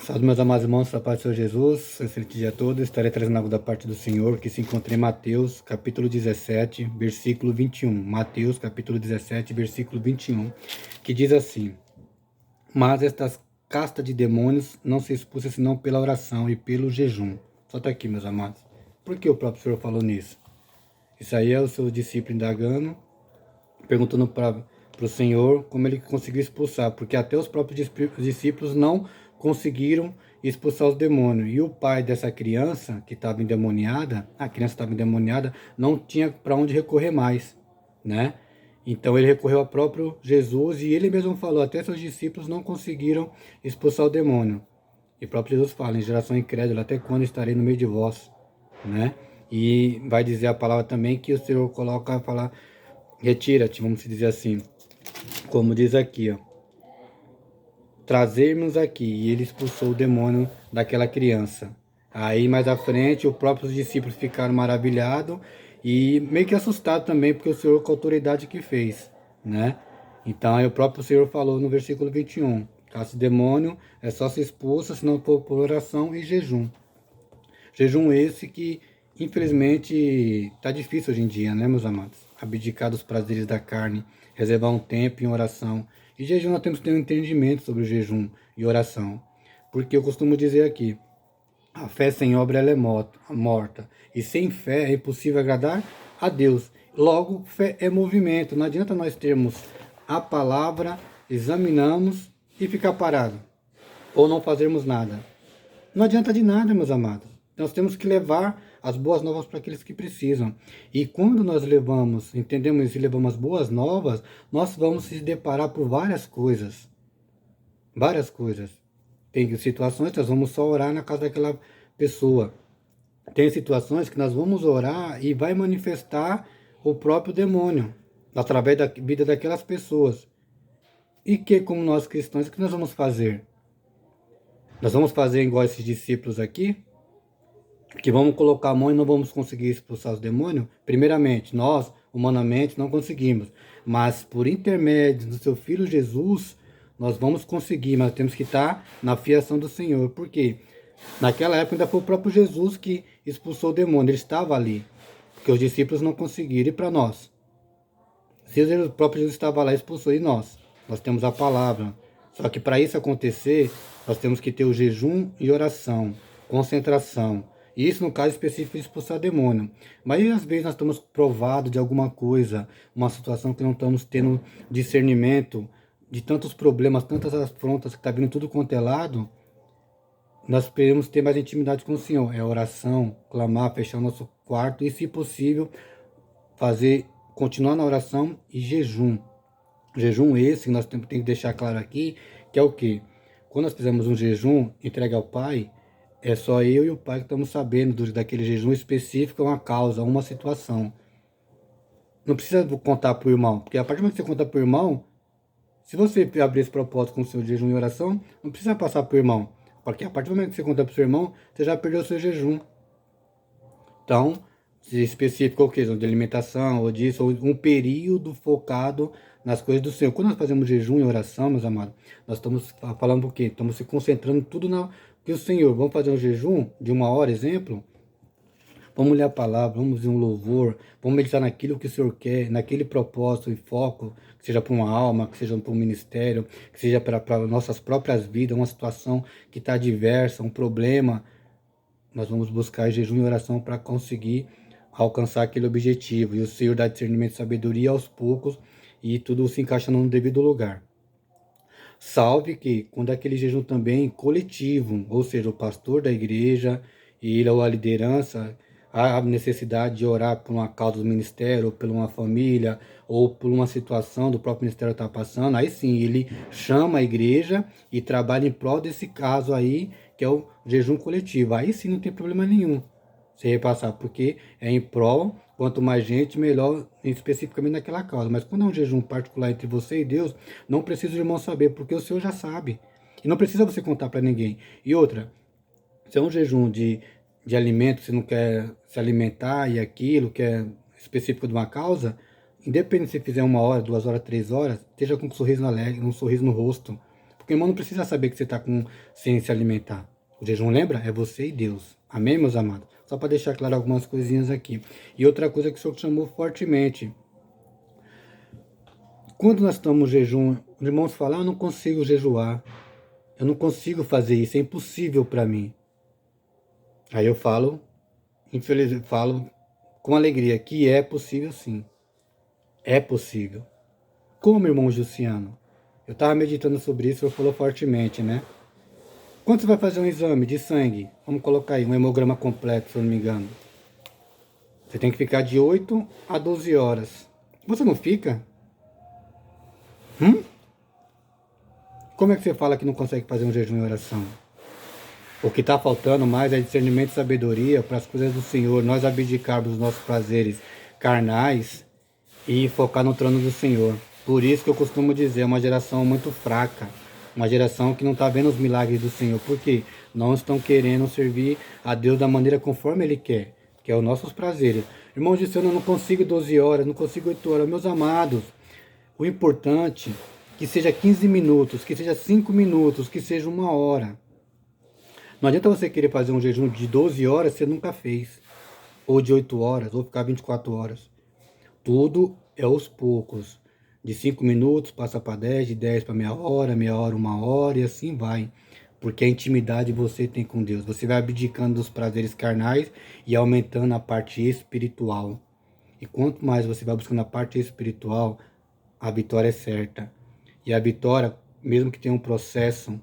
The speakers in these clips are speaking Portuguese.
Salve, meus amados irmãos, da paz do Senhor Jesus, excelente dia a todos. Estarei trazendo algo da parte do Senhor, que se encontra em Mateus, capítulo 17, versículo 21. Mateus, capítulo 17, versículo 21, que diz assim: Mas estas castas de demônios não se expulsam senão pela oração e pelo jejum. Só tá aqui, meus amados. Por que o próprio Senhor falou nisso? Isso aí é o seu discípulo indagando, perguntando para o Senhor como ele conseguiu expulsar, porque até os próprios discípulos não conseguiram expulsar os demônios. E o pai dessa criança que estava endemoniada, a criança estava endemoniada, não tinha para onde recorrer mais, né? Então ele recorreu ao próprio Jesus e ele mesmo falou, até seus discípulos não conseguiram expulsar o demônio. E o próprio Jesus fala, em geração incrédula, até quando estarei no meio de vós, né? E vai dizer a palavra também que o Senhor coloca a falar, retira-te, vamos dizer assim, como diz aqui, ó, trazermos aqui, e ele expulsou o demônio daquela criança. Aí mais à frente, os próprios discípulos ficaram maravilhados e meio que assustados também, porque o Senhor com a autoridade que fez, né? Então aí o próprio Senhor falou no versículo 21, caso demônio é só se expulsa, se não for por oração e jejum. Jejum esse que, infelizmente, está difícil hoje em dia, né, meus amados? Abdicar dos prazeres da carne, reservar um tempo em oração. E jejum, nós temos que ter um entendimento sobre o jejum e oração. Porque eu costumo dizer aqui, a fé sem obra ela é morta. E sem fé é impossível agradar a Deus. Logo, fé é movimento. Não adianta nós termos a palavra, examinamos e ficar parado. Ou não fazermos nada. Não adianta de nada, meus amados. Nós temos que levar as boas novas para aqueles que precisam. E quando nós levamos, entendemos e levamos as boas novas, nós vamos se deparar por várias coisas. Várias coisas. Tem situações que nós vamos só orar na casa daquela pessoa. Tem situações que nós vamos orar e vai manifestar o próprio demônio através da vida daquelas pessoas. E que, como nós cristãos, o que nós vamos fazer? Nós vamos fazer igual esses discípulos aqui, que vamos colocar a mão e não vamos conseguir expulsar os demônios? Primeiramente, nós, humanamente, não conseguimos. Mas por intermédio do seu Filho Jesus, nós vamos conseguir, mas temos que estar na fiação do Senhor. Por quê? Naquela época ainda foi o próprio Jesus que expulsou o demônio, ele estava ali. Porque os discípulos não conseguiram. E para nós? Se o próprio Jesus estava lá e expulsou, e nós? Nós temos a palavra. Só que para isso acontecer, nós temos que ter o jejum e oração, concentração. E isso no caso específico de expulsar demônio. Mas às vezes nós estamos provados de alguma coisa, uma situação que não estamos tendo discernimento de tantos problemas, tantas afrontas que está vindo tudo quanto é lado. Nós queremos ter mais intimidade com o Senhor. É oração, clamar, fechar o nosso quarto e, se possível, continuar na oração e jejum. Jejum esse que nós temos que deixar claro aqui, que é o quê? Quando nós fizemos um jejum, entregue ao Pai, é só eu e o Pai que estamos sabendo daquele jejum específico, uma causa, uma situação. Não precisa contar para o irmão, porque a partir do momento que você conta para o irmão, se você abrir esse propósito com o seu jejum e oração, não precisa passar para o irmão, porque a partir do momento que você conta para o seu irmão, você já perdeu o seu jejum. Então, se específico o quê? De alimentação, ou disso, ou um período focado nas coisas do Senhor. Quando nós fazemos jejum e oração, meus amados, nós estamos falando o quê? Estamos se concentrando tudo na que o Senhor. Vamos fazer um jejum de 1 hora, exemplo? Vamos ler a palavra, vamos ver um louvor, vamos meditar naquilo que o Senhor quer, naquele propósito e foco, que seja para uma alma, que seja para um ministério, que seja para nossas próprias vidas, uma situação que está diversa, um problema. Nós vamos buscar jejum e oração para conseguir alcançar aquele objetivo. E o Senhor dá discernimento e sabedoria aos poucos e tudo se encaixa no devido lugar. Salve que quando aquele jejum também coletivo, ou seja, o pastor da igreja e ele ou a liderança, há a necessidade de orar por uma causa do ministério, ou por uma família, ou por uma situação do próprio ministério está passando, aí sim, ele chama a igreja e trabalha em prol desse caso aí, que é o jejum coletivo. Aí sim não tem problema nenhum se repassar, porque é em prol, quanto mais gente, melhor, especificamente naquela causa. Mas quando é um jejum particular entre você e Deus, não precisa o irmão saber, porque o Senhor já sabe. E não precisa você contar para ninguém. E outra, se é um jejum de alimento, você não quer se alimentar e aquilo, que é específico de uma causa, independente se fizer 1 hora, 2 horas, 3 horas, esteja com um sorriso alegre, um sorriso no rosto. Porque o irmão não precisa saber que você está sem se alimentar. O jejum, lembra? É você e Deus. Amém, meus amados? Só para deixar claro algumas coisinhas aqui. E outra coisa que o Senhor chamou fortemente. Quando nós estamos em jejum, os irmãos falam, eu não consigo jejuar. Eu não consigo fazer isso, é impossível para mim. Aí eu falo, infelizmente, falo com alegria que é possível sim. É possível. Como, irmão Juciano? Eu estava meditando sobre isso, ele falou fortemente, né? Quando você vai fazer um exame de sangue, vamos colocar aí um hemograma completo, se eu não me engano. Você tem que ficar de 8 a 12 horas. Você não fica? Como é que você fala que não consegue fazer um jejum e oração? O que está faltando mais é discernimento e sabedoria para as coisas do Senhor, nós abdicarmos dos nossos prazeres carnais e focar no trono do Senhor. Por isso que eu costumo dizer, é uma geração muito fraca, uma geração que não está vendo os milagres do Senhor, porque não estão querendo servir a Deus da maneira conforme Ele quer, que é os nossos prazeres. Irmão disse, eu não consigo 12 horas, não consigo 8 horas. Meus amados, o importante é que seja 15 minutos, que seja 5 minutos, que seja 1 hora. Não adianta você querer fazer um jejum de 12 horas, você nunca fez. Ou de 8 horas, ou ficar 24 horas. Tudo é aos poucos. De 5 minutos passa para 10, de 10 para meia hora, 1 hora e assim vai. Porque a intimidade você tem com Deus. Você vai abdicando dos prazeres carnais e aumentando a parte espiritual. E quanto mais você vai buscando a parte espiritual, a vitória é certa. E a vitória, mesmo que tenha um processo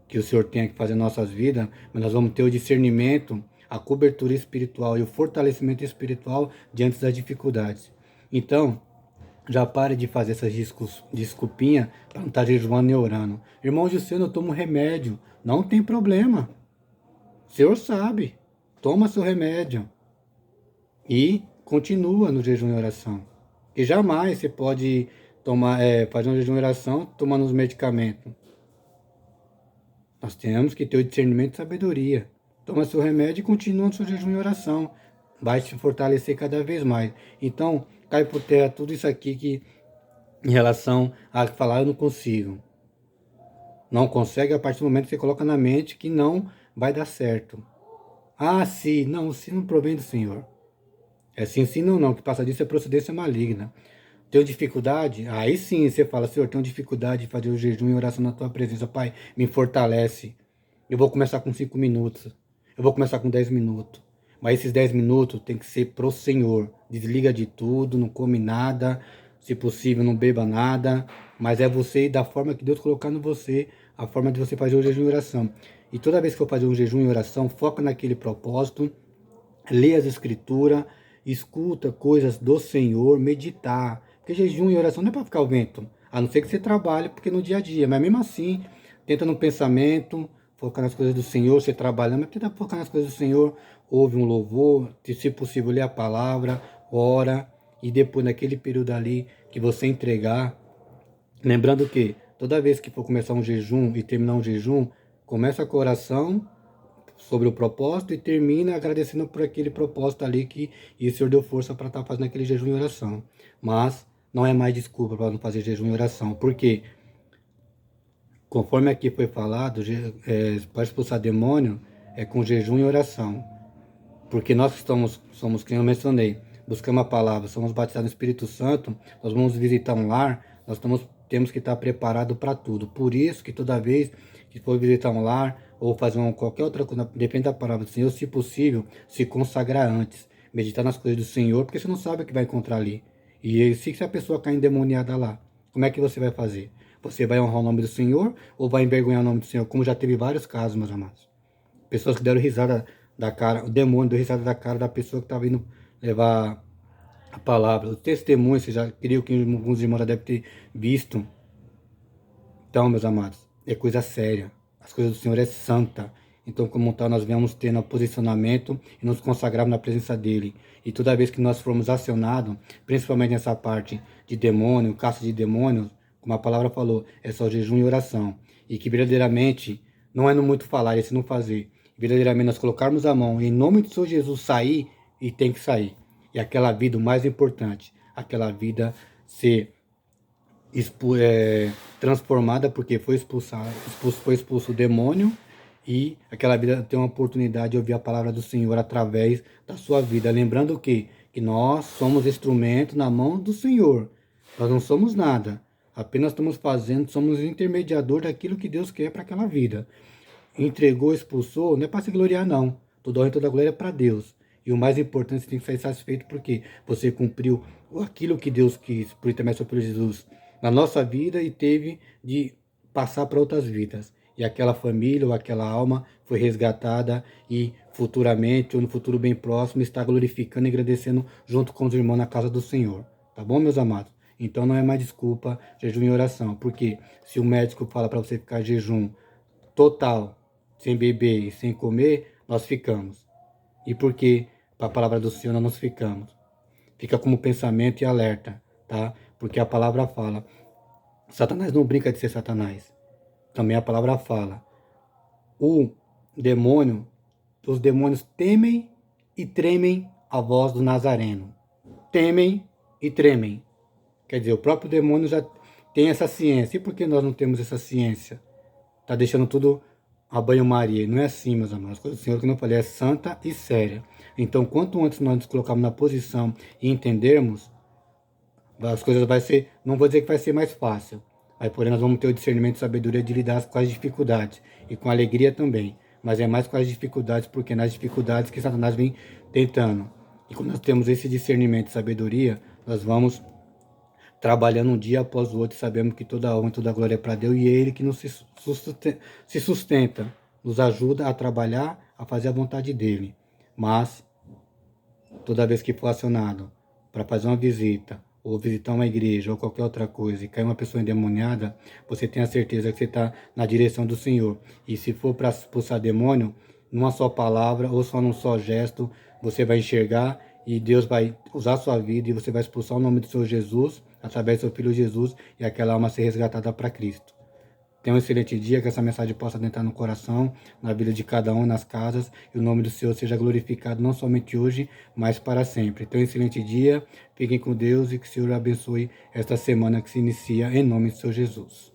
que o Senhor tenha que fazer em nossas vidas, mas nós vamos ter o discernimento, a cobertura espiritual e o fortalecimento espiritual diante das dificuldades. Então, já pare de fazer essas desculpinhas para não estar jejuando e orando. Irmão Juciano, eu tomo remédio. Não tem problema. O Senhor sabe. Toma seu remédio. E continua no jejum e oração. E jamais você pode fazer um jejum e oração tomando os medicamentos. Nós temos que ter o discernimento e sabedoria. Toma seu remédio e continua no seu jejum e oração. Vai se fortalecer cada vez mais. Então, cai por terra tudo isso aqui que em relação a falar eu não consigo. Não consegue a partir do momento que você coloca na mente que não vai dar certo. Ah, se não provém do Senhor. É sim, não, que passa disso é procedência maligna. Tenho dificuldade? Aí sim você fala, Senhor, tenho dificuldade de fazer o jejum e oração na tua presença. Pai, me fortalece. Eu vou começar com 5 minutos. Eu vou começar com 10 minutos. Mas esses 10 minutos tem que ser pro Senhor. Desliga de tudo, não come nada. Se possível, não beba nada. Mas é você, da forma que Deus colocar em você, a forma de você fazer o jejum e oração. E toda vez que for fazer um jejum e oração, foca naquele propósito. Lê as escrituras, escuta coisas do Senhor, meditar. Porque jejum e oração não é para ficar ao vento. A não ser que você trabalhe, porque no dia a dia. Mas mesmo assim, tenta no pensamento, focar nas coisas do Senhor, você trabalhando, mas tenta focar nas coisas do Senhor, ouve um louvor, se possível, lê a palavra, ora, e depois naquele período ali que você entregar, lembrando que toda vez que for começar um jejum e terminar um jejum, começa com a oração sobre o propósito e termina agradecendo por aquele propósito ali que e o Senhor deu força para estar fazendo aquele jejum e oração. Mas não é mais desculpa para não fazer jejum e oração, porque conforme aqui foi falado, para expulsar demônio é com jejum e oração. Porque nós que somos, quem eu mencionei, buscamos a palavra, somos batizados no Espírito Santo, nós vamos visitar um lar, temos que estar preparados para tudo. Por isso que toda vez que for visitar um lar ou fazer qualquer outra coisa, depende da palavra do Senhor, se possível, se consagrar antes, meditar nas coisas do Senhor, porque você não sabe o que vai encontrar ali. E se a pessoa cair endemoniada lá, como é que você vai fazer? Você vai honrar o nome do Senhor ou vai envergonhar o nome do Senhor? Como já teve vários casos, meus amados. Pessoas que deram risada da cara, o demônio deu risada da cara da pessoa que estava indo levar a palavra. O testemunho, você já creio que alguns irmãos já devem ter visto. Então, meus amados, é coisa séria. As coisas do Senhor é santa. Então, como tal, nós viemos tendo um posicionamento e nos consagrarmos na presença dEle. E toda vez que nós formos acionados, principalmente nessa parte de demônio, caça de demônios, como a palavra falou, é só jejum e oração. E que verdadeiramente não é no muito falar, é se não fazer. Verdadeiramente nós colocarmos a mão e em nome do Senhor Jesus sair, e tem que sair. E aquela vida, o mais importante, aquela vida ser transformada porque foi expulso o demônio, e aquela vida tem uma oportunidade de ouvir a palavra do Senhor através da sua vida. Lembrando que nós somos instrumento na mão do Senhor. Nós não somos nada. Apenas estamos fazendo, somos o intermediador daquilo que Deus quer para aquela vida. Entregou, expulsou, não é para se gloriar, não. Toda honra e toda glória é para Deus. E o mais importante, você tem que sair satisfeito porque você cumpriu aquilo que Deus quis, por intermédio do seu Filho Jesus, na nossa vida, e teve de passar para outras vidas. E aquela família ou aquela alma foi resgatada e futuramente, ou no futuro bem próximo, está glorificando e agradecendo junto com os irmãos na casa do Senhor. Tá bom, meus amados? Então não é mais desculpa jejum e oração. Porque se o médico fala para você ficar jejum total, sem beber e sem comer, nós ficamos. E por que, para a palavra do Senhor, nós ficamos? Fica como pensamento e alerta, tá? Porque a palavra fala, Satanás não brinca de ser Satanás. Também a palavra fala, o demônio, os demônios temem e tremem a voz do Nazareno. Temem e tremem. Quer dizer, o próprio demônio já tem essa ciência. E por que nós não temos essa ciência? Tá deixando tudo a banho-maria. Não é assim, meus amados. A coisa do Senhor, que eu não falei, é santa e séria. Então, quanto antes nós nos colocarmos na posição e entendermos, as coisas vai ser, não vou dizer que vai ser mais fácil. Aí, porém, nós vamos ter o discernimento e sabedoria de lidar com as dificuldades. E com alegria também. Mas é mais com as dificuldades, porque nas dificuldades que Satanás vem tentando. E quando nós temos esse discernimento e sabedoria, nós vamos trabalhando um dia após o outro, sabemos que toda a honra e toda a glória é para Deus, e é Ele que nos se sustenta, nos ajuda a trabalhar, a fazer a vontade dEle. Mas, toda vez que for acionado para fazer uma visita, ou visitar uma igreja, ou qualquer outra coisa, e cair uma pessoa endemoniada, você tem a certeza que você está na direção do Senhor. E se for para expulsar demônio, numa só palavra, ou só num só gesto, você vai enxergar, e Deus vai usar a sua vida, e você vai expulsar o nome do Senhor Jesus, através do seu Filho Jesus, e aquela alma ser resgatada para Cristo. Tenha um excelente dia, que essa mensagem possa adentrar no coração, na vida de cada um, nas casas, e o nome do Senhor seja glorificado não somente hoje, mas para sempre. Tenha um excelente dia, fiquem com Deus, e que o Senhor abençoe esta semana que se inicia, em nome do Senhor Jesus.